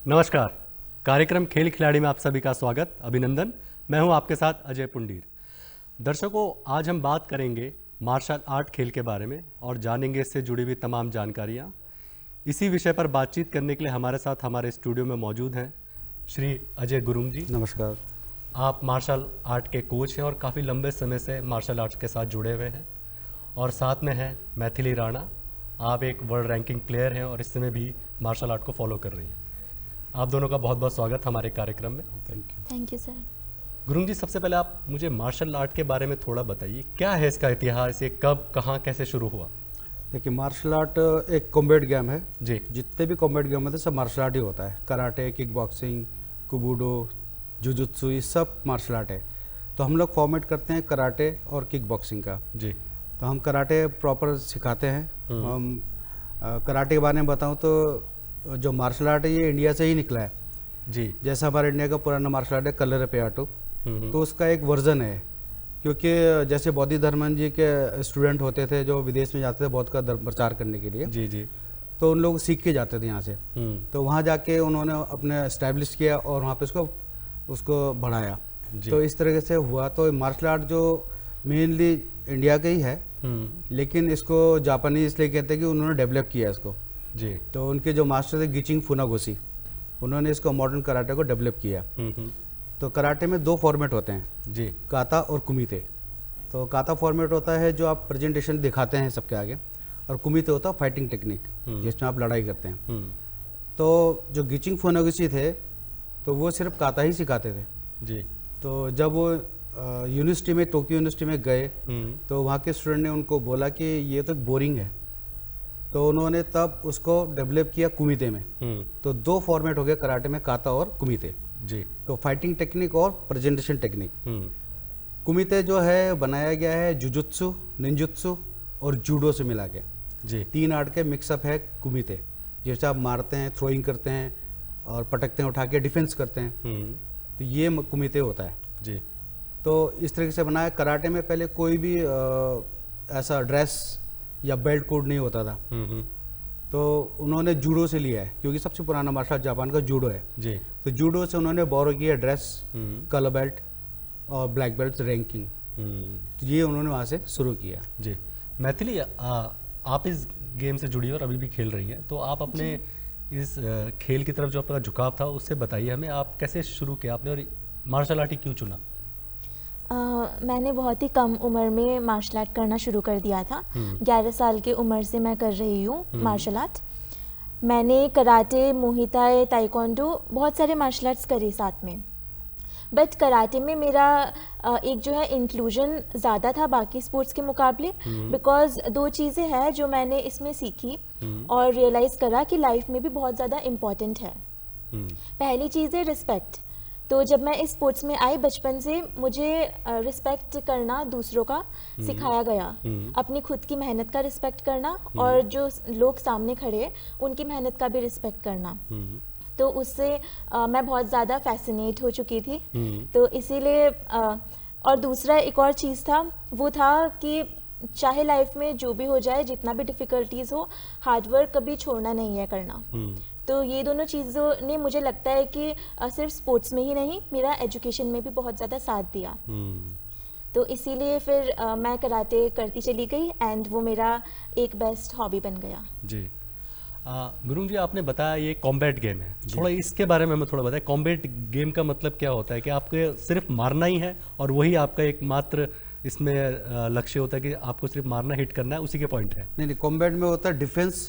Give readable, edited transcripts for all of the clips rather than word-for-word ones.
नमस्कार। कार्यक्रम खेल खिलाड़ी में आप सभी का स्वागत, अभिनंदन। मैं हूं आपके साथ अजय पुंडीर। दर्शकों, आज हम बात करेंगे मार्शल आर्ट खेल के बारे में और जानेंगे इससे जुड़ी हुई तमाम जानकारियां। इसी विषय पर बातचीत करने के लिए हमारे साथ हमारे स्टूडियो में मौजूद हैं श्री अजय गुरुंग जी। नमस्कार। आप मार्शल आर्ट के कोच हैं और काफ़ी लंबे समय से मार्शल आर्ट्स के साथ जुड़े हुए हैं। और साथ में हैं मैथिली राणा। आप एक वर्ल्ड रैंकिंग प्लेयर हैं और इस समय भी मार्शल आर्ट को फॉलो कर रही हैं। आप दोनों का बहुत बहुत स्वागत हमारे कार्यक्रम में। Thank you sir. Gurung ji, सबसे पहले आप मुझे मार्शल आर्ट के बारे में थोड़ा बताइए। क्या है इसका इतिहास, ये कब कहाँ कैसे शुरू हुआ? देखिए, मार्शल आर्ट एक कॉम्बैट गेम है जी। जितने भी कॉम्बैट गेम होते हैं सब मार्शल आर्ट ही होता है। कराटे, किक बॉक्सिंग, कुबूडो, जुजुत्सु, ये सब मार्शल आर्ट है। तो हम लोग फॉर्मेट करते हैं कराटे और किक बॉक्सिंग का। जी। तो हम कराटे प्रॉपर सिखाते हैं। हम कराटे के बारे में बताऊं तो जो मार्शल आर्ट है ये इंडिया से ही निकला है। जी। जैसा हमारे इंडिया का पुराना मार्शल आर्ट है कलरीपयट्टू, तो उसका एक वर्जन है। क्योंकि जैसे बौद्ध धर्मन जी के स्टूडेंट होते थे जो विदेश में जाते थे बौद्ध का प्रचार करने के लिए, जी। जी। तो उन लोग सीख के जाते थे यहाँ से। तो वहाँ जाके उन्होंने अपने इस्टेब्लिश किया और वहाँ पे उसको बढ़ाया। तो इस तरीके से हुआ। तो मार्शल आर्ट जो मेनली इंडिया का ही है, लेकिन इसको जापानी इसलिए कहते हैं कि उन्होंने डेवलप किया इसको। जी। तो उनके जो मास्टर थे गिचिंग फुनागोशी, उन्होंने इसको मॉडर्न कराटे को डेवलप किया। तो कराटे में दो फॉर्मेट होते हैं जी। काता और कुमिते। तो काता फॉर्मेट होता है जो आप प्रेजेंटेशन दिखाते हैं सबके आगे, और कुमिते होता है फाइटिंग टेक्निक जिसमें आप लड़ाई करते हैं। तो जो गिचिंग फुनागोशी थे तो वो सिर्फ काता ही सिखाते थे। जी। तो जब वो यूनिवर्सिटी में, टोक्यो यूनिवर्सिटी में गए, तो वहाँ के स्टूडेंट ने उनको बोला कि ये तो बोरिंग है। तो उन्होंने तब उसको डेवलप किया कुमिते में। तो दो फॉर्मेट हो गए कराटे में, काता और कुमिते। जी। तो फाइटिंग टेक्निक और प्रेजेंटेशन टेक्निक। कुमिते जो है बनाया गया है जुजुत्सु, निंजुत्सु और जूडो से मिला के। जी। 3 आर्ट के मिक्सअप है कुमिते। जैसे आप मारते हैं, थ्रोइंग करते हैं और पटकते हैं, उठा के डिफेंस करते हैं, तो ये कुमिते होता है। जी। तो इस तरीके से बनाया। कराटे में पहले कोई भी ऐसा ड्रेस या बेल्ट कोड नहीं होता था। तो उन्होंने जूडो से लिया है, क्योंकि सबसे पुराना मार्शल आर्ट जापान का जूडो है। जी। तो जूडो से उन्होंने बोरो किया ड्रेस, कलर बेल्ट और ब्लैक बेल्ट रैंकिंग। तो ये उन्होंने वहाँ से शुरू किया। जी। मैथिली, आप इस गेम से जुड़ी और अभी भी खेल रही हैं, तो आप अपने इस खेल की तरफ जो आपका झुकाव था उससे बताइए हमें। आप कैसे शुरू किया आपने और मार्शल आर्ट ही क्यों चुना? मैंने बहुत ही कम उम्र में मार्शल आर्ट करना शुरू कर दिया था। 11 साल की उम्र से मैं कर रही हूँ मार्शल आर्ट। मैंने कराटे, मुay थाई, ताइक्वांडो, बहुत सारे मार्शल आर्ट्स करे साथ में। बट कराटे में मेरा एक जो है इंक्लूजन ज़्यादा था बाकी स्पोर्ट्स के मुकाबले, बिकॉज दो चीज़ें हैं जो मैंने इसमें सीखी और रियलाइज़ करा कि लाइफ में भी बहुत ज़्यादा इम्पॉर्टेंट है। पहली चीज़ है रिस्पेक्ट। तो जब मैं इस स्पोर्ट्स में आई, बचपन से मुझे रिस्पेक्ट करना दूसरों का सिखाया गया। अपनी खुद की मेहनत का रिस्पेक्ट करना और जो लोग सामने खड़े हैं उनकी मेहनत का भी रिस्पेक्ट करना। तो उससे मैं बहुत ज़्यादा फैसिनेट हो चुकी थी। तो इसीलिए और दूसरा एक और चीज़ था, वो था कि चाहे लाइफ में जो भी हो जाए, जितना भी डिफ़िकल्टीज़ हो, हार्डवर्क कभी छोड़ना नहीं है करना। तो ये दोनों चीज़ों ने मुझे लगता है कि सिर्फ स्पोर्ट्स में ही नहीं, मेरा एजुकेशन में भी बहुत ज़्यादा साथ दिया। तो इसीलिए फिर मैं कराटे करती चली गई एंड वो मेरा एक बेस्ट हॉबी बन गया। जी। गुरुंग जी, आपने बताया ये कॉम्बैट गेम है, थोड़ा इसके बारे में हमें थोड़ा बताएं। कॉम्बैट गेम का मतलब क्या होता है? कि आपको सिर्फ मारना ही है और वही आपका एकमात्र इसमें लक्ष्य होता है कि आपको सिर्फ मारना, हिट करना है, उसी के पॉइंट है? नहीं, कॉम्बैट में होता है डिफेंस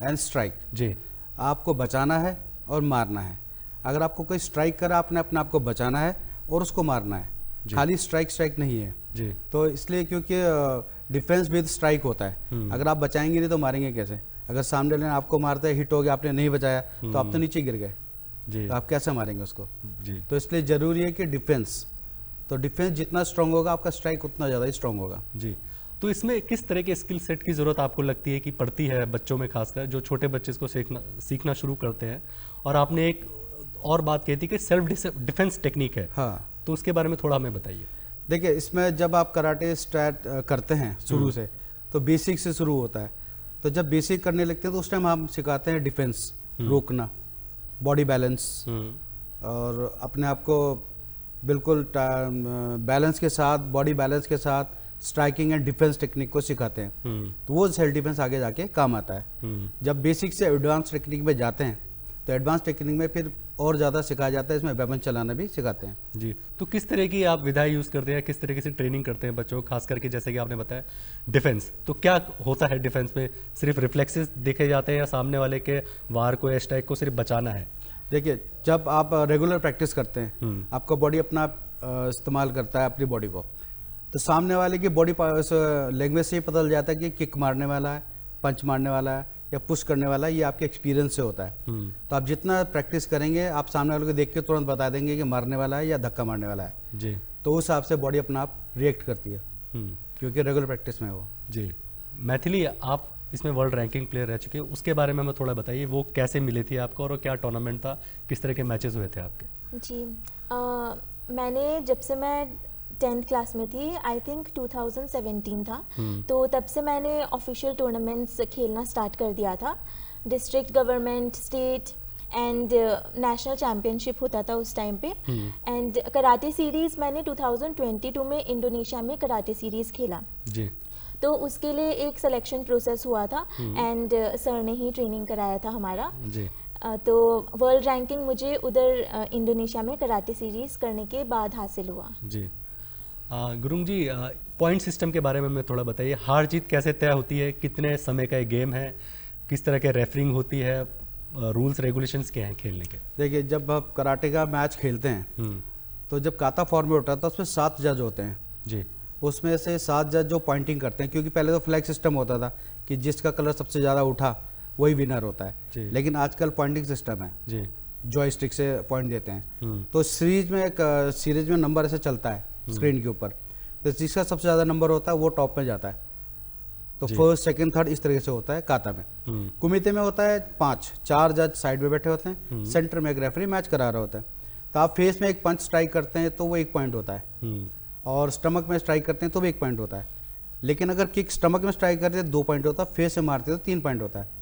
एंड स्ट्राइक। जी। आपको बचाना है और मारना है। अगर आपको कोई स्ट्राइक करा, आपने अपने आप को बचाना है और उसको मारना है। खाली स्ट्राइक नहीं है। जी। तो इसलिए क्योंकि डिफेंस विद स्ट्राइक होता है। अगर आप बचाएंगे नहीं तो मारेंगे कैसे? अगर सामने वाले ने आपको मारते, हिट हो गया, आपने नहीं बचाया, तो आप तो नीचे गिर गए। जी। तो आप कैसे मारेंगे उसको? जी। तो इसलिए ज़रूरी है कि डिफेंस, तो डिफेंस जितना स्ट्रांग होगा आपका स्ट्राइक उतना ज़्यादा ही स्ट्रांग होगा। जी। तो इसमें किस तरह के स्किल सेट की ज़रूरत आपको लगती है कि पड़ती है बच्चों में, खासकर जो छोटे बच्चे इसको सीखना शुरू करते हैं? और आपने एक और बात कही थी कि सेल्फ डिफेंस टेक्निक है। हाँ, तो उसके बारे में थोड़ा हमें बताइए। देखिए, इसमें जब आप कराटे स्टार्ट करते हैं शुरू से, तो बेसिक से शुरू होता है। तो जब बेसिक करने लगते हैं तो उस टाइम हम सिखाते हैं डिफेंस, रोकना। बॉडी बैलेंस और अपने आप को बिल्कुल बैलेंस के साथ, बॉडी बैलेंस के साथ स्ट्राइकिंग एंड डिफेंस टेक्निक को सिखाते हैं। तो वो सेल्फ डिफेंस आगे जाके काम आता है। जब बेसिक से एडवांस टेक्निक में जाते हैं तो एडवांस टेक्निक में फिर और ज़्यादा सिखाया जाता है, इसमें वेपन चलाना भी सिखाते हैं। जी, तो किस तरह की आप विधाएं यूज़ करते हैं, किस तरीके से ट्रेनिंग करते हैं बच्चों को, खास करके जैसे कि आपने बताया डिफेंस, तो क्या होता है डिफेंस में? सिर्फ रिफ्लेक्सेस देखे जाते हैं या सामने वाले के वार को या स्ट्राइक को सिर्फ बचाना है? देखिए, जब आप रेगुलर प्रैक्टिस करते हैं, आपका बॉडी अपना इस्तेमाल करता है अपनी बॉडी को, तो सामने वाले की बॉडी लैंग्वेज से ही पता चल जाता है कि किक मारने वाला है, पंच मारने वाला है या पुश करने वाला है। ये आपके एक्सपीरियंस से होता है। तो आप जितना प्रैक्टिस करेंगे, आप सामने वाले को देख के तुरंत बता देंगे कि मारने वाला है या धक्का मारने वाला है। जी, तो उस हिसाब से बॉडी अपना आप रिएक्ट करती है, क्योंकि रेगुलर प्रैक्टिस में वो। जी, मैथिली, आप इसमें वर्ल्ड रैंकिंग प्लेयर रह चुके हैं, उसके बारे में हमें थोड़ा बताइए, वो कैसे मिली थी आपको और क्या टूर्नामेंट था, किस तरह के मैचेस हुए थे आपके? जी, मैंने जब से मैं 10th क्लास में थी, आई थिंक 2017 था, तो तब से मैंने ऑफिशियल टूर्नामेंट्स खेलना स्टार्ट कर दिया था। District, government, state and national championship होता था उस टाइम पे। एंड कराटे सीरीज़ मैंने 2022 में इंडोनेशिया में कराटे सीरीज़ खेला। जी, तो उसके लिए एक सिलेक्शन प्रोसेस हुआ था एंड सर ने ही ट्रेनिंग कराया था हमारा। जी, तो वर्ल्ड रैंकिंग मुझे उधर इंडोनेशिया में कराटे सीरीज़ करने के बाद हासिल हुआ। जी। गुरुंग जी, पॉइंट सिस्टम के बारे में हमें थोड़ा बताइए, हार जीत कैसे तय होती है, कितने समय का ये गेम है, किस तरह के रेफरिंग होती है, रूल्स रेगुलेशंस क्या हैं खेलने के? देखिए, जब आप कराटे का मैच खेलते हैं तो जब काता फॉर्म में होता है तो उसमें 7 जज होते हैं। जी, उसमें से 7 जज जो पॉइंटिंग करते हैं, क्योंकि पहले तो फ्लैग सिस्टम होता था कि जिसका कलर सबसे ज़्यादा उठा वही विनर होता है, लेकिन आजकल पॉइंटिंग सिस्टम है। जी, जॉयस्टिक से पॉइंट देते हैं। तो सीरीज में नंबर ऐसे चलता है स्क्रीन के ऊपर, तो जिसका सबसे ज़्यादा नंबर होता है वो टॉप में जाता है। तो फर्स्ट, सेकंड, थर्ड इस तरीके से होता है काता में। कुमिते में होता है 4 जज साइड में बैठे होते हैं, सेंटर में एक रेफरी मैच करा रहा होता है। तो आप फेस में एक पंच स्ट्राइक करते हैं तो वो 1 पॉइंट होता है, और स्टमक में स्ट्राइक करते हैं तो भी 1 पॉइंट होता है। लेकिन अगर किक स्टमक में स्ट्राइक करते हैं 2 पॉइंट होता है, फेस से मारते हैं तो 3 पॉइंट होता है।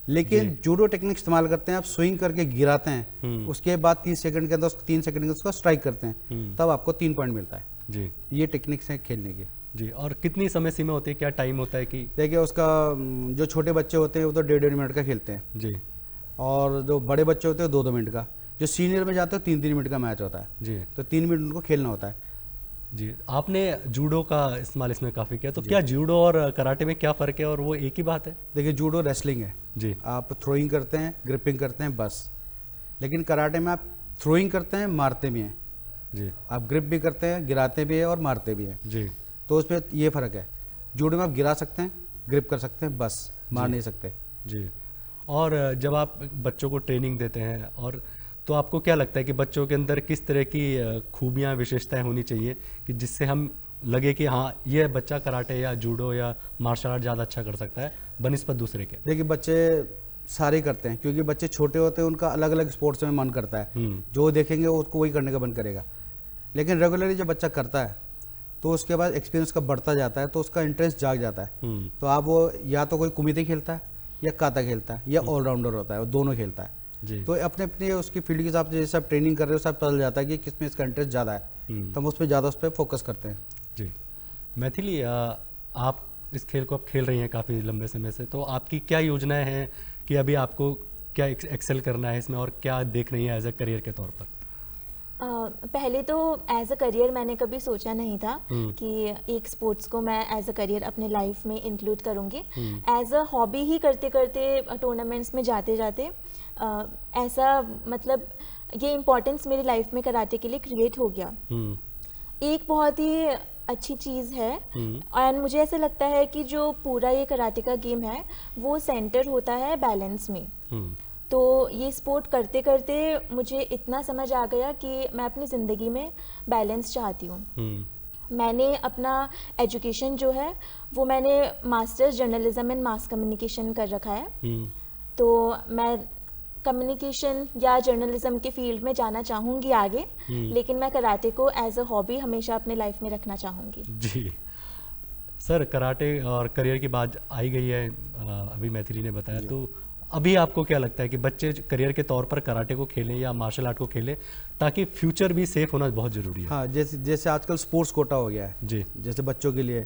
लेकिन जूडो टेक्निक इस्तेमाल करते हैं, आप स्विंग करके गिराते हैं, उसके बाद 3 सेकंड के अंदर 3 सेकंड के उसको स्ट्राइक करते हैं, तब आपको 3 पॉइंट मिलता है। जी, ये टेक्निक्स हैं खेलने की। जी, और कितनी समय सीमा होती है, क्या टाइम होता है? कि देखिए, उसका जो छोटे बच्चे होते हैं वो तो 1.5 मिनट का खेलते हैं। जी, और जो बड़े बच्चे होते हैं 2-2 मिनट का। जो सीनियर में जाते हैं 3-3 मिनट का मैच होता है। जी, तो 3 मिनट उनको खेलना होता है। जी, आपने जूडो का इस्तेमाल इसमें काफ़ी किया, तो क्या जूडो और कराटे में क्या फ़र्क है, और वो एक ही बात है? देखिए, जूडो रेसलिंग है। जी, आप थ्रोइंग करते हैं, ग्रिपिंग करते हैं, बस। लेकिन कराटे में आप थ्रोइंग करते हैं, मारते भी हैं। जी, आप ग्रिप भी करते हैं, गिराते भी हैं और मारते भी हैं। जी, तो उसमें ये फ़र्क है। जूडो में आप गिरा सकते हैं, ग्रिप कर सकते हैं, बस, मार नहीं सकते। जी, और जब आप बच्चों को ट्रेनिंग देते हैं, और तो आपको क्या लगता है कि बच्चों के अंदर किस तरह की खूबियाँ, विशेषताएं होनी चाहिए कि जिससे हम लगे कि हाँ, ये बच्चा कराटे या जूडो या मार्शल आर्ट ज़्यादा अच्छा कर सकता है बनिस्बत दूसरे के? देखिए, बच्चे सारे करते हैं, क्योंकि बच्चे छोटे होते हैं, उनका अलग अलग स्पोर्ट्स में मन करता है। जो देखेंगे वो उसको वही करने का मन करेगा। लेकिन रेगुलरली जब बच्चा करता है तो उसके बाद एक्सपीरियंस का बढ़ता जाता है, तो उसका इंटरेस्ट जाग जाता है। तो आप वो या तो कोई कुमिते खेलता है या काता खेलता है या ऑलराउंडर होता है, वो दोनों खेलता है। जी, तो अपने अपने उसकी फील्ड के हिसाब से जैसे आप ट्रेनिंग कर रहे हो, सब पता चल जाता है कि किसमें इसका इंटरेस्ट ज़्यादा है, तो हम उस पर ज़्यादा उस पर फोकस करते हैं। जी, मैथिली, आप इस खेल को आप खेल रही हैं काफ़ी लंबे समय से, तो आपकी क्या योजनाएं हैं कि अभी आपको क्या एक्सेल करना है इसमें, और क्या देख रही हैं एज ए करियर के तौर पर? पहले तो एज अ करियर मैंने कभी सोचा नहीं था कि एक स्पोर्ट्स को मैं एज अ करियर अपने लाइफ में इंक्लूड करूँगी। एज अ हॉबी ही करते करते, टूर्नामेंट्स में जाते जाते ऐसा मतलब ये इम्पोर्टेंस मेरी लाइफ में कराटे के लिए क्रिएट हो गया। एक बहुत ही अच्छी चीज़ है, और मुझे ऐसा लगता है कि जो पूरा ये कराटे का गेम है वो सेंटर होता है बैलेंस में। तो ये स्पोर्ट करते करते मुझे इतना समझ आ गया कि मैं अपनी ज़िंदगी में बैलेंस चाहती हूँ। मैंने अपना एजुकेशन जो है वो मैंने masters journalism and mass communication कर रखा है। तो मैं कम्युनिकेशन या जर्नलिज्म के फील्ड में जाना चाहूँगी आगे, लेकिन मैं कराटे को एज अ हॉबी हमेशा अपने लाइफ में रखना चाहूँगी। जी सर, कराटे और करियर की बात आई गई है, अभी मैथिली ने बताया, तो अभी आपको क्या लगता है कि बच्चे करियर के तौर पर कराटे को खेलें या मार्शल आर्ट को खेलें, ताकि फ्यूचर भी सेफ होना बहुत ज़रूरी है? हाँ, जैसे जैसे आजकल स्पोर्ट्स कोटा हो गया है जी। जैसे बच्चों के लिए,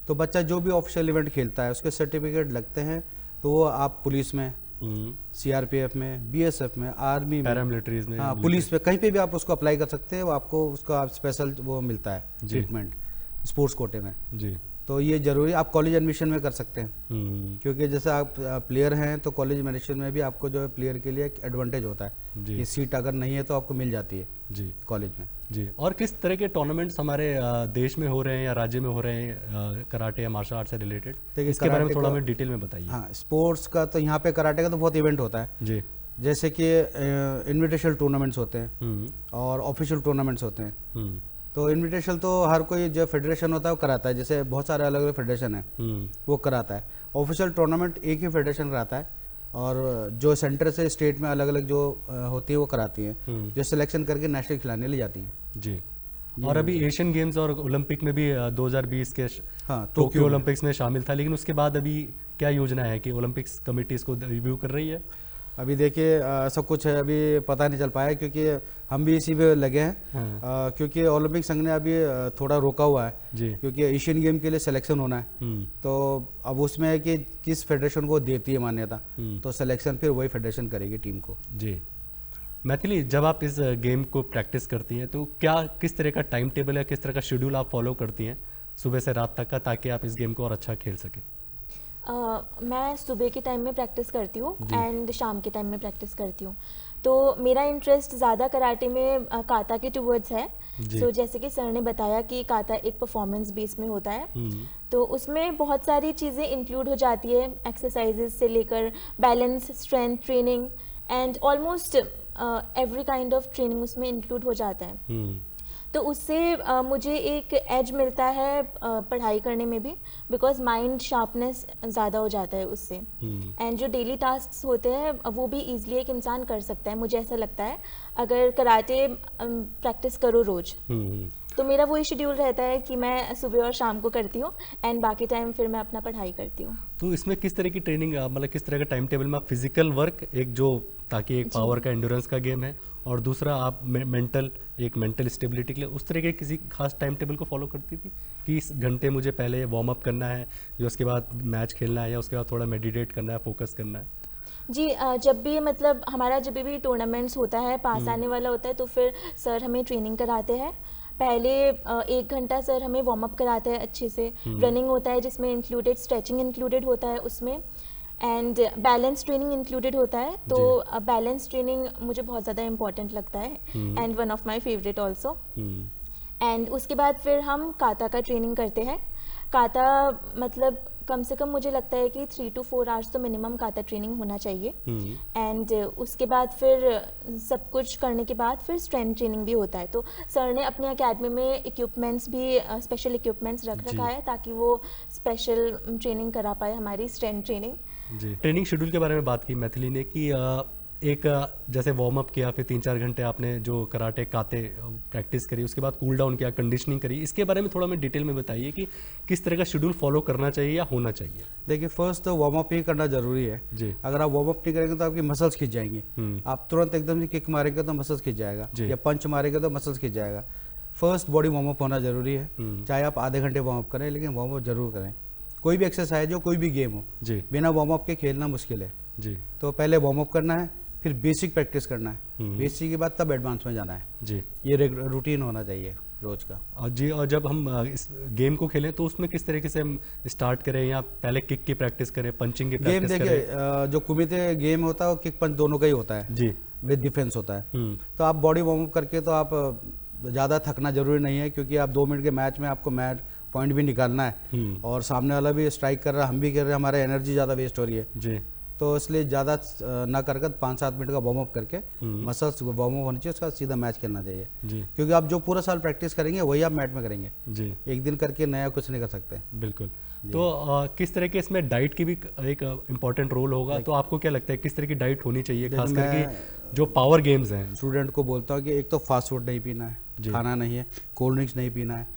तो बच्चा जो भी ऑफिशियल इवेंट खेलता है उसके सर्टिफिकेट लगते हैं, तो वो आप पुलिस में, सीआरपीएफ में, बीएसएफ में, आर्मी में, पैरामिलिट्रीज में, हाँ पुलिस में, कहीं पे भी आप उसको अप्लाई कर सकते हैं, वो आपको उसका स्पेशल वो मिलता है ट्रीटमेंट स्पोर्ट्स कोटे में। जी। तो ये जरूरी, आप कॉलेज एडमिशन में कर सकते हैं, क्योंकि जैसे आप प्लेयर हैं तो कॉलेज एडमिशन में भी आपको जो है प्लेयर के लिए एक एडवांटेज होता है कि सीट अगर नहीं है तो आपको मिल जाती है जी कॉलेज में। जी। और किस तरह के टूर्नामेंट्स हमारे देश में हो रहे हैं या राज्य में हो रहे हैं कराटे या मार्शल आर्ट से रिलेटेड? देखिए, इसके बारे में कराटे थोड़ा का- हमें डिटेल में बताइए। हाँ, स्पोर्ट्स का तो यहाँ पे कराटे का तो बहुत इवेंट होता है, जी। जैसे कि इनविटेशनल टूर्नामेंट्स होते हैं और ऑफिशियल टूर्नामेंट्स होते हैं। तो इनविटेशनल तो हर कोई जो फेडरेशन होता है वो कराता है, जैसे बहुत सारे अलग अलग फेडरेशन है वो कराता है। ऑफिशियल टूर्नामेंट एक ही फेडरेशन कराता है, और जो सेंटर से स्टेट में अलग अलग जो होती है वो कराती हैं, जो सिलेक्शन करके नेशनल खिलाने ले जाती हैं। जी। और अभी एशियन गेम्स और ओलंपिक में भी 2020 के हाँ, टोक्यो ओलंपिक्स में शामिल था, लेकिन उसके बाद अभी क्या योजना है कि ओलंपिक्स कमेटी इसको रिव्यू कर रही है? अभी देखिए सब कुछ है, अभी पता नहीं चल पाया क्योंकि हम भी इसी पे लगे हैं। हाँ। क्योंकि ओलंपिक संघ ने अभी थोड़ा रोका हुआ है जी। क्योंकि एशियन गेम के लिए सिलेक्शन होना है, तो अब उसमें है कि किस फेडरेशन को देती है मान्यता, तो सिलेक्शन फिर वही फेडरेशन करेगी टीम को। जी। मैथिली, जब आप इस गेम को प्रैक्टिस करती हैं तो क्या किस तरह का टाइम टेबल या किस तरह का शेड्यूल आप फॉलो करती हैं सुबह से रात तक का, ताकि आप इस गेम को और अच्छा खेल सकें? मैं सुबह के टाइम में प्रैक्टिस करती हूँ एंड शाम के टाइम में प्रैक्टिस करती हूँ। तो मेरा इंटरेस्ट ज़्यादा कराटे में काता के टूवर्ड्स है। सो जैसे कि सर ने बताया कि काता एक परफॉर्मेंस बेस में होता है, तो उसमें बहुत सारी चीज़ें इंक्लूड हो जाती है, एक्सरसाइजेस से लेकर balance, strength training and almost every kind of training उसमें इंक्लूड हो जाता है। तो उससे मुझे एक एज मिलता है पढ़ाई करने में भी, बिकॉज माइंड शार्पनेस ज़्यादा हो जाता है उससे। एंड जो डेली टास्क्स होते हैं वो भी ईजिली एक इंसान कर सकता है, मुझे ऐसा लगता है, अगर कराटे प्रैक्टिस करो रोज। तो मेरा वही शेड्यूल रहता है कि मैं सुबह और शाम को करती हूँ एंड बाकी टाइम फिर मैं अपना पढ़ाई करती हूँ। तो इसमें किस तरह की ट्रेनिंग, मतलब किस तरह का टाइम टेबल में आप फिजिकल वर्क, एक जो ताकि एक पावर का एंड्योरेंस का गेम है, और दूसरा आप मेंटल स्टेबिलिटी के लिए उस तरह के किसी खास टाइम टेबल को फॉलो करती थी कि इस घंटे मुझे पहले वार्म अप करना है, या उसके बाद मैच खेलना है, या उसके बाद थोड़ा मेडिटेट करना है, फोकस करना है? जी, जब भी मतलब हमारा जब भी टूर्नामेंट्स होता है, पास आने वाला होता है, तो फिर सर हमें ट्रेनिंग कराते हैं। पहले 1 घंटा सर हमें वार्म अप कराते हैं अच्छे से, रनिंग होता है जिसमें इंक्लूडेड स्ट्रेचिंग इंक्लूडेड होता है उसमें, एंड बैलेंस ट्रेनिंग इंक्लूडेड होता है। तो बैलेंस ट्रेनिंग मुझे बहुत ज़्यादा इंपॉर्टेंट लगता है and one of my favourite also. And उसके बाद फिर हम काता का ट्रेनिंग करते हैं। काता मतलब कम से कम मुझे लगता है कि 3 to 4 आवर्स तो मिनिमम काता ट्रेनिंग होना चाहिए। एंड उसके बाद फिर सब कुछ करने के बाद फिर स्ट्रेंथ ट्रेनिंग भी होता है। तो सर ने अपने एकेडमी में इक्विपमेंट्स भी, स्पेशल इक्विपमेंट्स रख रखा है ताकि वो स्पेशल ट्रेनिंग करा पाए, हमारी स्ट्रेंथ ट्रेनिंग। जी। ट्रेनिंग शेड्यूल के बारे में बात की मैथिली ने कि एक जैसे वार्म अप किया, फिर 3-4 घंटे आपने जो कराटे काते प्रैक्टिस करी, उसके बाद कूल डाउन किया, कंडीशनिंग करी, इसके बारे में थोड़ा मैं डिटेल में बताइए कि किस तरह का शेड्यूल फॉलो करना चाहिए या होना चाहिए? देखिए, फर्स्ट तो वार्म अप ही करना जरूरी है जी। अगर आप वार्म अप नहीं करेंगे तो आपकी मसल्स खिंच जाएंगी। आप तुरंत एकदम से किक मारेंगे तो मसल्स खिंच जाएगा, या पंच मारेंगे तो मसल्स खिंच जाएगा। फर्स्ट बॉडी वार्म अप होना जरूरी है, चाहे आप आधे घंटे वार्म अप करें, लेकिन वार्म अप जरूर करें। कोई भी एक्सरसाइज हो, कोई भी गेम हो, जी, बिना वार्म अप के खेलना मुश्किल है। जी। तो पहले वार्म अप करना है, फिर बेसिक प्रैक्टिस करना है, बेसिक के बाद तब एडवांस में जाना है। जी। ये रूटीन होना चाहिए रोज का। और जी, और जब हम इस गेम को खेलें तो उसमें किस तरीके से हम स्टार्ट करें, या पहले किक की प्रैक्टिस करें, पंचिंग की गेम प्रैक्टिस देखिए, करें? जो कुमिते गेम होता है वो किक पंच दोनों का ही होता है, जी। विद डिफेंस होता है। तो आप बॉडी वार्म अप करके तो आप ज़्यादा थकना जरूरी नहीं है, क्योंकि आप 2 मिनट के मैच में आपको मैच पॉइंट भी निकालना है, और सामने वाला भी स्ट्राइक कर रहा है, हम भी कर रहे हैं, हमारा एनर्जी ज़्यादा वेस्ट हो रही है। जी। तो इसलिए ज़्यादा ना करके 5-7 मिनट का वार्म अप करके मसल्स वार्म अप होनी चाहिए, उसका सीधा मैच खेलना चाहिए। जी। क्योंकि आप जो पूरा साल प्रैक्टिस करेंगे वही आप मैच में करेंगे, जी। एक दिन करके नया कुछ नहीं कर सकते। बिल्कुल। तो किस तरह के इसमें डाइट की भी एक इम्पॉर्टेंट रोल होगा, तो आपको क्या लगता है किस तरह की डाइट होनी चाहिए, खास करके जो पावर गेम्स हैं? स्टूडेंट को बोलता हूँ कि एक तो फास्ट फूड नहीं पीना है, खाना नहीं है, कोल्ड ड्रिंक्स नहीं पीना है,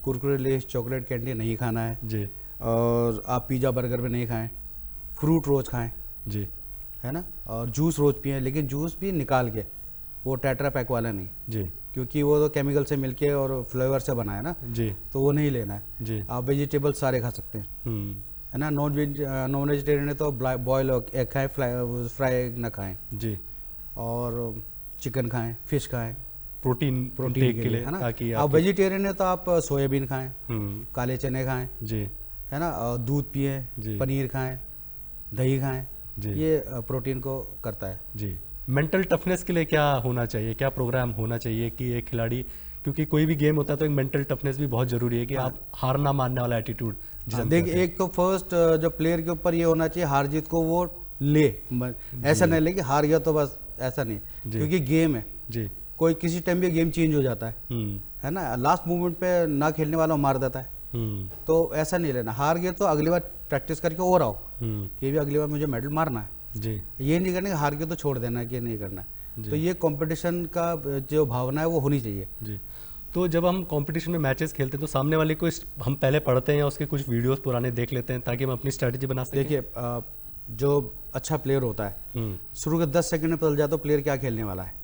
कुरकुरे लेस चॉकलेट कैंडी नहीं खाना है जी। और आप पिज़्ज़ा बर्गर में नहीं खाएं, फ्रूट रोज़ खाएं, जी। है ना, और जूस रोज पिए, लेकिन जूस भी निकाल के, वो टेट्रा पैक वाला नहीं, जी क्योंकि वो तो केमिकल से मिलके और फ्लेवर से बना है ना, जी तो वो नहीं लेना है। जी आप वेजिटेबल सारे खा सकते हैं, है ना। नॉन वेजिटेरियन है तो बॉयल एग खाएं, फ्राई ना खाएं, जी, और चिकन खाएं, फिश खाएं, प्रोटीन प्रोटीन के लिए, है ना। ताकि आप वेजिटेरियन है तो आप सोयाबीन खाएं, हम्म, काले चने खाएं, जी है ना, और दूध पिए, जी। पनीर खाएं, दही खाएं, जी। ये प्रोटीन को करता है। जी। मेंटल टफनेस के लिए क्या होना चाहिए, क्या प्रोग्राम होना चाहिए कि एक खिलाड़ी, क्योंकि कोई भी गेम होता है तो एक मेंटल टफनेस भी बहुत जरूरी है कि आप हार ना मानने वाला एटीट्यूड। देख, एक तो फर्स्ट जो प्लेयर के ऊपर ये होना चाहिए, हार जीत को वो ले, ऐसा नहीं ले कि हार गया तो बस, ऐसा नहीं, क्योंकि गेम है, जी कोई किसी टाइम भी गेम चेंज हो जाता है ना। लास्ट मोमेंट पे ना खेलने वाला मार देता है, तो ऐसा नहीं लेना। हार गया तो अगली बार प्रैक्टिस करके और आओ कि भी अगली बार मुझे मेडल मारना है, जी ये नहीं करना कि हार गया तो छोड़ देना है, कि नहीं करना है। तो ये कंपटीशन का जो भावना है वो होनी चाहिए। जी। तो जब हम कंपटीशन में मैचेस खेलते हैं तो सामने वाले को हम पहले पढ़ते हैं या उसके कुछ वीडियोस पुराने देख लेते हैं ताकि हम अपनी स्ट्रेटजी बना सकें। देखिए, जो अच्छा प्लेयर होता है, शुरू के 10 सेकंड में पता चल जाता है प्लेयर क्या खेलने वाला है।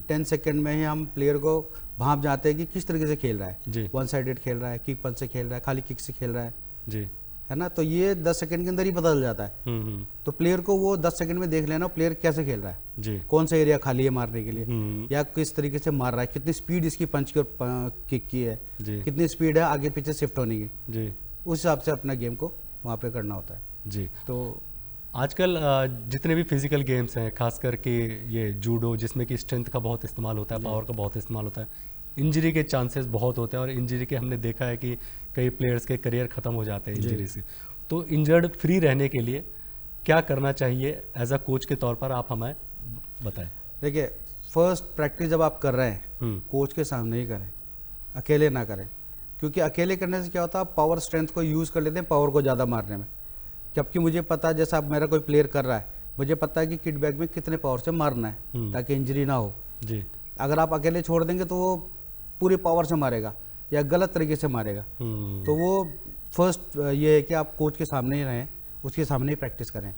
10 सेकंड में ही हम प्लेयर को भाप जाते हैं कि किस तरीके से खेल रहा है, वन साइडेड खेल रहा है, किक पंच से खेल रहा है, खाली किक से खेल रहा है, जी, है ना। तो ये 10 सेकंड के अंदर ही पता चल जाता है। तो प्लेयर को वो 10 सेकंड में देख लेना प्लेयर कैसे खेल रहा है, जी, कौन सा एरिया खाली है मारने के लिए, या किस तरीके से मार रहा है, कितनी स्पीड इसकी पंच की और किक की है, कितनी स्पीड है आगे पीछे शिफ्ट होने की, जी, उस हिसाब से अपना गेम को वहाँ पे करना होता है। जी। तो आजकल जितने भी फिजिकल गेम्स हैं, खास करके ये जूडो जिसमें कि स्ट्रेंथ का बहुत इस्तेमाल होता है, पावर का बहुत इस्तेमाल होता है, इंजरी के चांसेस बहुत होते हैं और इंजरी के हमने देखा है कि कई प्लेयर्स के करियर ख़त्म हो जाते हैं इंजरी से। तो इंजर्ड फ्री रहने के लिए क्या करना चाहिए एज अ कोच के तौर पर, आप हमें बताएं। देखिए, फर्स्ट प्रैक्टिस जब आप कर रहे हैं कोच के सामने ही करें, अकेले ना करें, क्योंकि अकेले करने से क्या होता है, आप पावर स्ट्रेंथ को यूज़ कर लेते हैं पावर को ज़्यादा मारने में। जबकि मुझे पता है, जैसा अब मेरा कोई प्लेयर कर रहा है, मुझे पता है कि किट बैग में कितने पावर से मारना है ताकि इंजरी ना हो। जी। अगर आप अकेले छोड़ देंगे तो वो पूरी पावर से मारेगा या गलत तरीके से मारेगा। तो वो फर्स्ट ये है कि आप कोच के सामने ही रहें, उसके सामने ही प्रैक्टिस करें।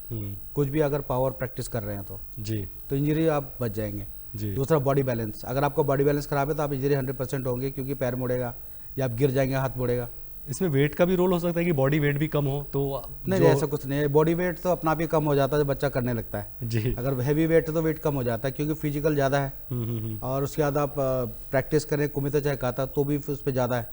कुछ भी अगर पावर प्रैक्टिस कर रहे हैं तो इंजरी आप बच जाएंगे। दूसरा, बॉडी बैलेंस, अगर आपका बॉडी बैलेंस खराब है तो आप इंजरी 100% होंगे, क्योंकि पैर मुड़ेगा या आप गिर जाएंगे, हाथ मुड़ेगा। इसमें वेट का भी रोल हो सकता है कि बॉडी वेट भी कम हो तो? नहीं, ऐसा कुछ नहीं है। बॉडी वेट तो अपना आप ही कम हो जाता है जब बच्चा करने लगता है। जी। अगर हैवी वेट है तो वेट कम हो जाता है, क्योंकि फिजिकल ज़्यादा है और उसके बाद आप प्रैक्टिस करें कुमिता चाहे खाता तो भी उस पर ज़्यादा है,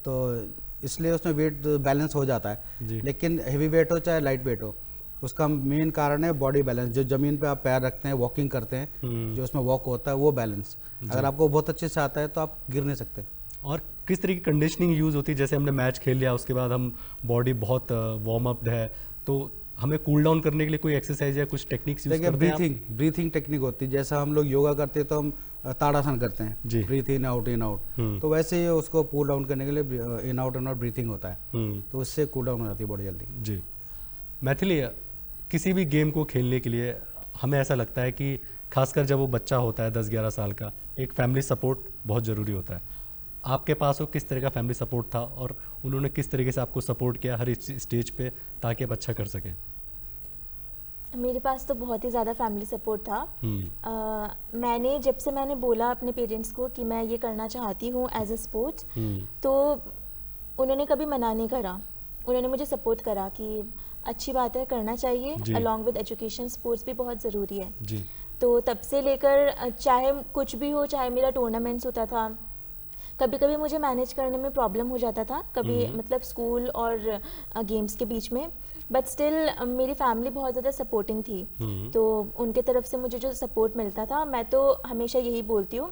तो इसलिए उसमें वेट बैलेंस हो जाता है। लेकिन हैवी वेट हो चाहे लाइट वेट हो, उसका मेन कारण है बॉडी बैलेंस। जो ज़मीन पे आप पैर रखते हैं, वॉकिंग करते हैं, जो उसमें वॉक होता है, वो बैलेंस अगर आपको बहुत अच्छे से आता है तो आप गिर नहीं सकते। और किस तरह की कंडीशनिंग यूज़ होती है? जैसे हमने मैच खेल लिया, उसके बाद हम बॉडी बहुत वार्म अप है, तो हमें कूल डाउन करने के लिए कोई एक्सरसाइज या कुछ टेक्निक्स यूज करते हैं? ब्रीथिंग टेक्निक होती है। जैसा हम लोग योगा करते हैं तो हम ताड़ासन करते हैं, breathe in out in out, तो वैसे ही उसको कूल डाउन करने के लिए इन आउट ब्रीथिंग होता है, तो उससे कूल डाउन हो जाती है बॉडी जल्दी। जी। मैथिली, किसी भी गेम को खेलने के लिए हमें ऐसा लगता है कि खासकर जब वो बच्चा होता है 10-11 साल का, एक फैमिली सपोर्ट बहुत ज़रूरी होता है। आपके पास वो किस तरह का फैमिली सपोर्ट था और उन्होंने किस तरीके से आपको सपोर्ट किया हर स्टेज पे ताकि आप अच्छा कर सकें? मेरे पास तो बहुत ही ज़्यादा फैमिली सपोर्ट था। मैंने जब से मैंने बोला अपने पेरेंट्स को कि मैं ये करना चाहती हूँ एज अ स्पोर्ट, तो उन्होंने कभी मना नहीं करा। उन्होंने मुझे सपोर्ट करा कि अच्छी बात है, करना चाहिए, अलॉन्ग विद एजुकेशन स्पोर्ट्स भी बहुत ज़रूरी है। जी। तो तब से लेकर चाहे कुछ भी हो, चाहे मेरा टूर्नामेंट्स होता था, कभी कभी मुझे मैनेज करने में प्रॉब्लम हो जाता था, कभी मतलब स्कूल और गेम्स के बीच में, बट स्टिल मेरी फैमिली बहुत ज़्यादा सपोर्टिंग थी। तो उनके तरफ से मुझे जो सपोर्ट मिलता था, मैं तो हमेशा यही बोलती हूँ,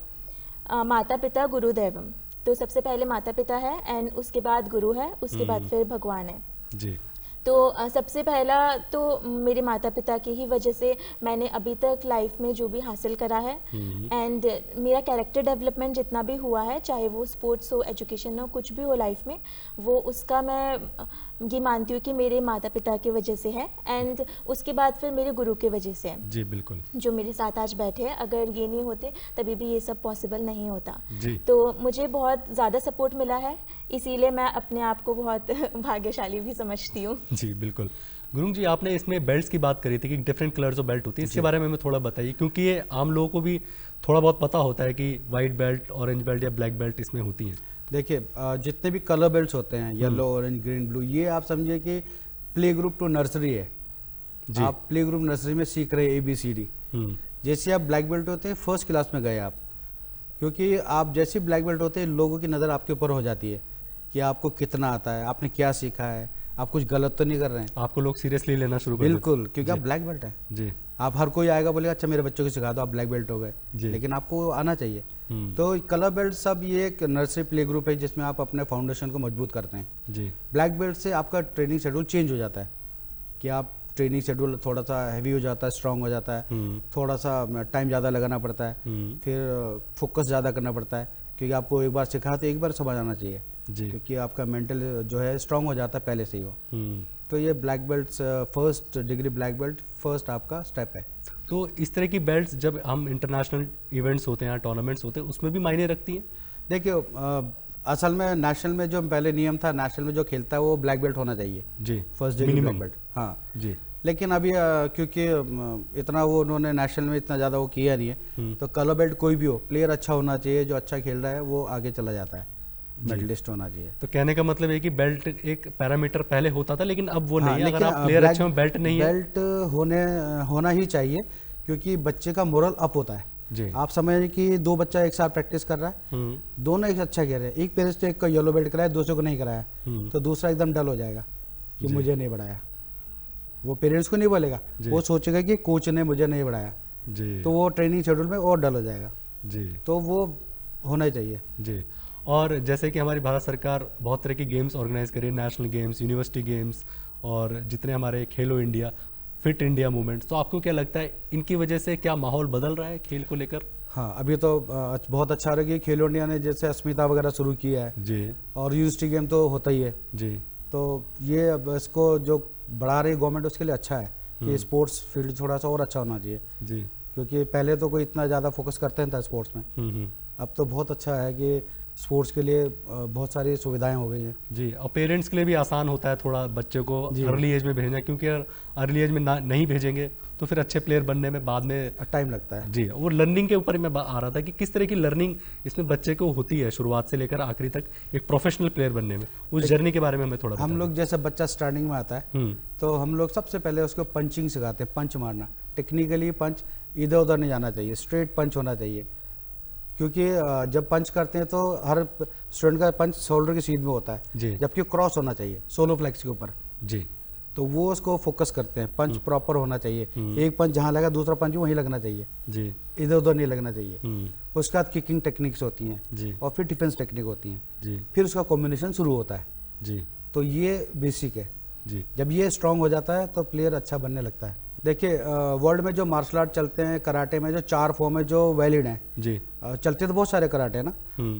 माता पिता गुरुदेवम। तो सबसे पहले माता पिता है एंड उसके बाद गुरु है, उसके बाद फिर भगवान है। जी। तो सबसे पहला तो मेरे माता पिता की ही वजह से मैंने अभी तक लाइफ में जो भी हासिल करा है, एंड मेरा कैरेक्टर डेवलपमेंट जितना भी हुआ है, चाहे वो स्पोर्ट्स हो, एजुकेशन हो, कुछ भी हो लाइफ में, वो उसका मैं ये मानती हूँ कि मेरे माता पिता की वजह से है, एंड उसके बाद फिर मेरे गुरु की वजह से है। जी बिल्कुल। जो मेरे साथ आज बैठे हैं, अगर ये नहीं होते तभी भी ये सब पॉसिबल नहीं होता। जी। तो मुझे बहुत ज़्यादा सपोर्ट मिला है, इसीलिए मैं अपने आप को बहुत भाग्यशाली भी समझती हूँ। जी बिल्कुल। गुरुंग जी, आपने इसमें बेल्ट्स की बात करी थी कि डिफरेंट कलर्स ऑफ बेल्ट होती है, इसके बारे में हमें थोड़ा बताइए, क्योंकि ये आम लोगों को भी थोड़ा बहुत पता होता है कि वाइट बेल्ट, ऑरेंज बेल्ट या ब्लैक बेल्ट इसमें होती हैं। देखिए जितने भी कलर बेल्ट्स होते हैं, येलो, ऑरेंज, ग्रीन, ब्लू, ये आप समझिए कि प्ले ग्रुप टू नर्सरी है। जी। आप प्ले ग्रुप नर्सरी में सीख रहे हैं ABCD। जैसे आप ब्लैक बेल्ट होते हैं, फर्स्ट क्लास में गए आप, क्योंकि आप जैसे ब्लैक बेल्ट होते हैं लोगों की नज़र आपके ऊपर हो जाती है कि आपको कितना आता है, आपने क्या सीखा है, आप कुछ गलत तो नहीं कर रहे हैं। आपको लोग सीरियसली लेना शुरू कर देते बिल्कुल, क्योंकि आप ब्लैक बेल्ट हैं। हैं। जी। आप हर कोई आएगा बोलेगा अच्छा मेरे बच्चों को सिखा दो, आप ब्लैक बेल्ट हो गए, जी। लेकिन आपको आना चाहिए। तो कलर बेल्ट सब ये एक नर्सरी प्ले ग्रुप है जिसमें आप अपने फाउंडेशन को मजबूत करते हैं। जी। ब्लैक बेल्ट से आपका ट्रेनिंग शेड्यूल चेंज हो जाता है कि आप ट्रेनिंग शेड्यूल थोड़ा सा हैवी हो जाता है, स्ट्रांग हो जाता है, थोड़ा सा टाइम ज़्यादा लगाना पड़ता है, फिर फोकस ज़्यादा करना पड़ता है, क्योंकि आपको एक बार सिखा तो एक बार समझ आना चाहिए। जी। क्योंकि आपका मेंटल जो है स्ट्रांग हो जाता है पहले से ही वो। तो ये black belt, first degree black belt first आपका स्टेप है। तो इस तरह की बेल्ट्स जब हम इंटरनेशनल इवेंट्स होते हैं या टूर्नामेंट्स होते हैं उसमें भी मायने रखती हैं? देखिए असल में नेशनल में जो पहले नियम था, नेशनल में जो खेलता है वो ब्लैक बेल्ट होना चाहिए। जी। First degree black minimum. Belt, हाँ जी। लेकिन अभी क्योंकि इतना वो उन्होंने नेशनल में इतना ज़्यादा वो किया नहीं है, तो कलर बेल्ट कोई भी हो, प्लेयर अच्छा होना चाहिए, जो अच्छा खेल रहा है वो आगे चला जाता है, मेडलिस्ट होना चाहिए। तो कहने का मतलब है कि बेल्ट एक पैरामीटर पहले होता था, लेकिन अब वो हाँ, नहीं है। अगर लेकिन आप प्लेयर अच्छे हो, बेल्ट नहीं है। बेल्ट होना ही चाहिए, क्योंकि बच्चे का मोरल अप होता है। जी। आप समझिए कि दो बच्चा एक साथ प्रैक्टिस कर रहा है, दोनों एक अच्छा खेल रहे हैं, एक पेरेंट्स ने एक को येलो बेल्ट कराया, दूसरे को नहीं कराया, तो दूसरा एकदम डल हो जाएगा कि मुझे नहीं बढ़ाया। वो पेरेंट्स को नहीं बोलेगा, वो सोचेगा कि कोच ने मुझे नहीं बढ़ाया, जी। तो वो ट्रेनिंग शेड्यूल में और डल हो जाएगा। जी। तो वो होना ही चाहिए। जी। और जैसे कि हमारी भारत सरकार बहुत तरह की गेम्स ऑर्गेनाइज कर रही है, नेशनल गेम्स, यूनिवर्सिटी गेम्स, और जितने हमारे खेलो इंडिया, फिट इंडिया मूवमेंट, तो आपको क्या लगता है इनकी वजह से क्या माहौल बदल रहा है खेल को लेकर? हाँ, अभी तो बहुत अच्छा रही है खेलो इंडिया ने, जैसे अस्मिता वगैरह शुरू किया है। जी। और यूनिवर्सिटी गेम तो होता ही है। जी। तो ये अब इसको जो बढ़ा रही गवर्नमेंट उसके लिए अच्छा है कि स्पोर्ट्स फील्ड थोड़ा सा और अच्छा होना चाहिए। जी। क्योंकि पहले तो कोई इतना ज़्यादा फोकस करते नहीं था स्पोर्ट्स में। अब तो बहुत अच्छा है कि स्पोर्ट्स के लिए बहुत सारी सुविधाएं हो गई हैं। जी। और पेरेंट्स के लिए भी आसान होता है थोड़ा बच्चे को जी। अर्ली एज में भेजना, क्योंकि अर्ली एज में नहीं भेजेंगे तो फिर अच्छे प्लेयर बनने में बाद में टाइम लगता है। जी। वो लर्निंग के ऊपर ही मैं आ रहा था कि किस तरह की लर्निंग इसमें बच्चे को होती है शुरुआत से लेकर आखिरी तक एक प्रोफेशनल प्लेयर बनने में, उस जर्नी के बारे में हमें थोड़ा हम लोग जैसे बच्चा स्टार्टिंग में आता है तो हम लोग सबसे पहले उसको पंचिंग सिखाते हैं, पंच मारना। टेक्निकली पंच इधर उधर नहीं जाना चाहिए, स्ट्रेट पंच होना चाहिए। क्योंकि जब पंच करते हैं तो हर स्टूडेंट का पंच शोल्डर की सीध में होता जी। है, जबकि क्रॉस होना चाहिए सोलो फ्लेक्स के ऊपर। जी। तो वो उसको फोकस करते हैं, पंच प्रॉपर होना चाहिए, एक पंच जहाँ लगा दूसरा पंच भी वहीं लगना चाहिए। जी। इधर उधर नहीं लगना चाहिए। उसके बाद किकिंग टेक्निक्स होती हैं जी। और फिर डिफेंस टेक्निक होती हैं, जी। फिर उसका कॉम्बिनेशन शुरू होता है। जी। तो ये बेसिक है। जी। जब ये स्ट्रांग हो जाता है तो प्लेयर अच्छा बनने लगता है। देखिए वर्ल्ड में जो मार्शल आर्ट चलते हैं, कराटे में जो 4 फॉर्म है जो वैलिड हैं। जी। चलते तो बहुत सारे कराटे हैं ना,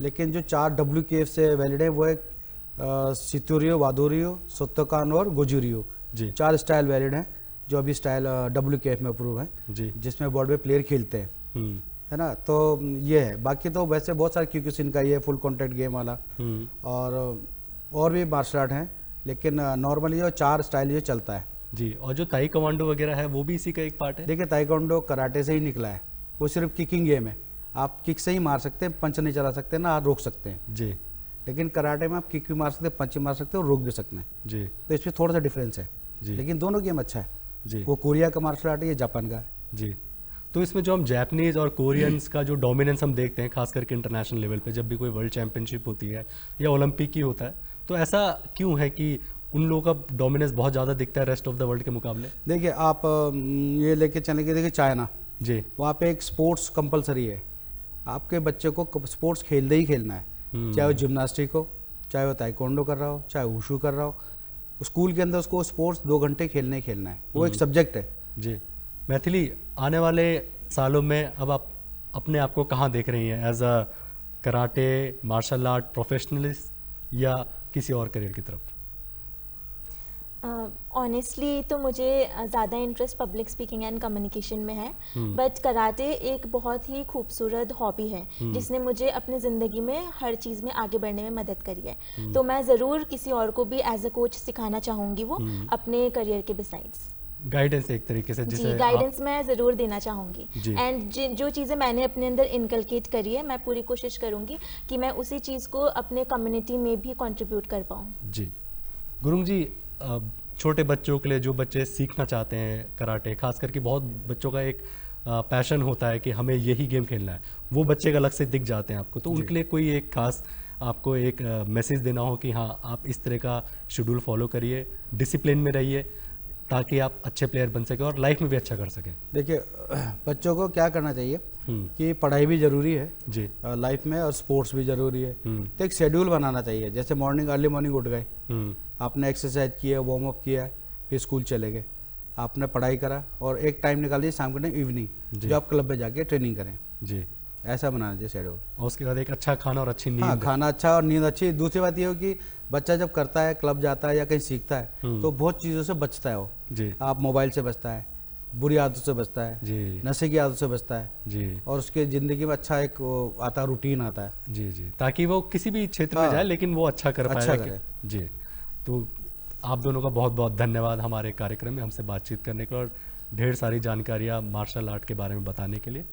लेकिन जो 4 WKF से वैलिड है वो है शितोरियो, वादोरियो, सोतोकान और गोजुरियो। जी। 4 स्टाइल वैलिड हैं जो अभी स्टाइल WKF में अप्रूव है, जी। जिसमें वर्ल्ड में प्लेयर खेलते हैं, है ना। तो ये है, बाकी तो वैसे बहुत सारे क्यूक्यूसिन का ये फुल कॉन्टैक्ट गेम वाला और भी मार्शल आर्ट हैं, लेकिन नॉर्मली जो 4 स्टाइल ये चलता है। जी। और जो ताई कमांडो वगैरह है वो भी इसी का एक पार्ट है? देखिए ताइक्वांडो कराटे से ही निकला है, वो सिर्फ किकिंग गेम है। आप किक से ही मार सकते हैं, पंच नहीं चला सकते ना रोक सकते हैं। जी। लेकिन कराटे में आप किक भी मार सकते हैं, पंच भी मार सकते हैं और रोक भी सकते हैं। जी। तो इसमें थोड़ा सा डिफरेंस है। जी। लेकिन दोनों गेम अच्छा है। जी। वो कोरिया का मार्शल आर्ट है, ये जापान का है। जी। तो इसमें जो हम जापानीज और कोरियंस का जो डोमिनेंस हम देखते हैं खास करके इंटरनेशनल लेवल पे, जब भी कोई वर्ल्ड चैंपियनशिप होती है या ओलंपिक ही होता है, तो ऐसा क्यों है कि उन लोगों का डोमिनेंस बहुत ज़्यादा दिखता है रेस्ट ऑफ द वर्ल्ड के मुकाबले? देखिए आप ये लेके चलेंगे, देखिए चाइना, जी। वहाँ पे एक स्पोर्ट्स कंपलसरी है। आपके बच्चे को स्पोर्ट्स खेलना ही खेलना है, चाहे वो जिम्नास्टिक हो, चाहे वो ताइक्वांडो कर रहा हो, चाहे वुशु कर रहा हो। स्कूल के अंदर उसको स्पोर्ट्स 2 घंटे खेलना ही खेलना है, वो एक सब्जेक्ट है। जी। मैथिली, आने वाले सालों में अब आप अपने आप को कहाँ देख रही हैं, as a karate martial art professionalist या किसी और करियर की तरफ? ऑनेस्टली तो मुझे ज़्यादा interest public speaking and communication में है, बट कराटे एक बहुत ही खूबसूरत हॉबी है जिसने मुझे अपनी ज़िंदगी में हर चीज़ में आगे बढ़ने में मदद करी है। तो मैं ज़रूर किसी और को भी एज अ कोच सिखाना चाहूँगी वो अपने करियर के बिसाइड्स। गाइडेंस एक तरीके से जिसे जी, गाइडेंस मैं ज़रूर देना चाहूँगी। जी। एंड जो चीज़ें मैंने अपने अंदर इनकलकेट करी है, मैं पूरी कोशिश करूँगी कि मैं उसी चीज़ को अपने कम्युनिटी में भी कंट्रीब्यूट कर पाऊँ। जी गुरुंग जी, छोटे बच्चों के लिए, जो बच्चे सीखना चाहते हैं कराटे, खास करके बहुत बच्चों का एक पैशन होता है कि हमें यही गेम खेलना है, वो बच्चे अलग से दिख जाते हैं आपको, तो उनके लिए कोई एक खास आपको एक मैसेज देना हो कि हाँ आप इस तरह का शेड्यूल फॉलो करिए, डिसिप्लिन में रहिए, ताकि आप अच्छे प्लेयर बन सकें और लाइफ में भी अच्छा कर सकें। देखिए बच्चों को क्या करना चाहिए कि पढ़ाई भी ज़रूरी है जी लाइफ में, और स्पोर्ट्स भी ज़रूरी है। तो एक शेड्यूल बनाना चाहिए, जैसे अर्ली मॉर्निंग उठ गए, आपने एक्सरसाइज किया, वार्म अप किया, फिर स्कूल चले गए, आपने पढ़ाई करा, और एक टाइम निकालिए शाम के टाइम इवनिंग, जो आप क्लब में जाके ट्रेनिंग करें। जी, ऐसा बनाना चाहिए शेड्यूल। और उसके बाद एक अच्छा खाना और अच्छी नींद। हाँ, खाना अच्छा और नींद अच्छी। दूसरी बात ये हो कि बच्चा जब करता है, क्लब जाता है या कहीं सीखता है, तो बहुत चीज़ों से बचता है वो। जी आप मोबाइल से बचता है, बुरी आदतों से बचता है, जी नशे की आदत से बचता है, जी और उसके ज़िंदगी में अच्छा एक आता रूटीन आता है। जी जी, ताकि वो किसी भी क्षेत्र में हाँ, जाए लेकिन वो अच्छा कर अच्छा पाए। करे। जी, तो आप दोनों का बहुत बहुत धन्यवाद हमारे कार्यक्रम में हमसे बातचीत करने के लिए और ढेर सारी जानकारियाँ मार्शल आर्ट के बारे में बताने के लिए।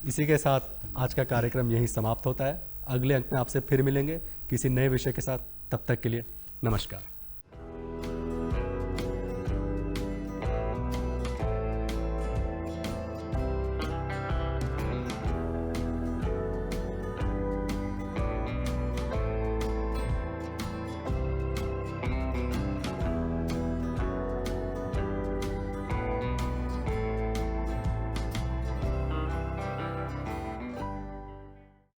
इसी के साथ आज का कार्यक्रम यहीं समाप्त होता है। अगले अंक में आपसे फिर मिलेंगे किसी नए विषय के साथ। तब तक के लिए नमस्कार।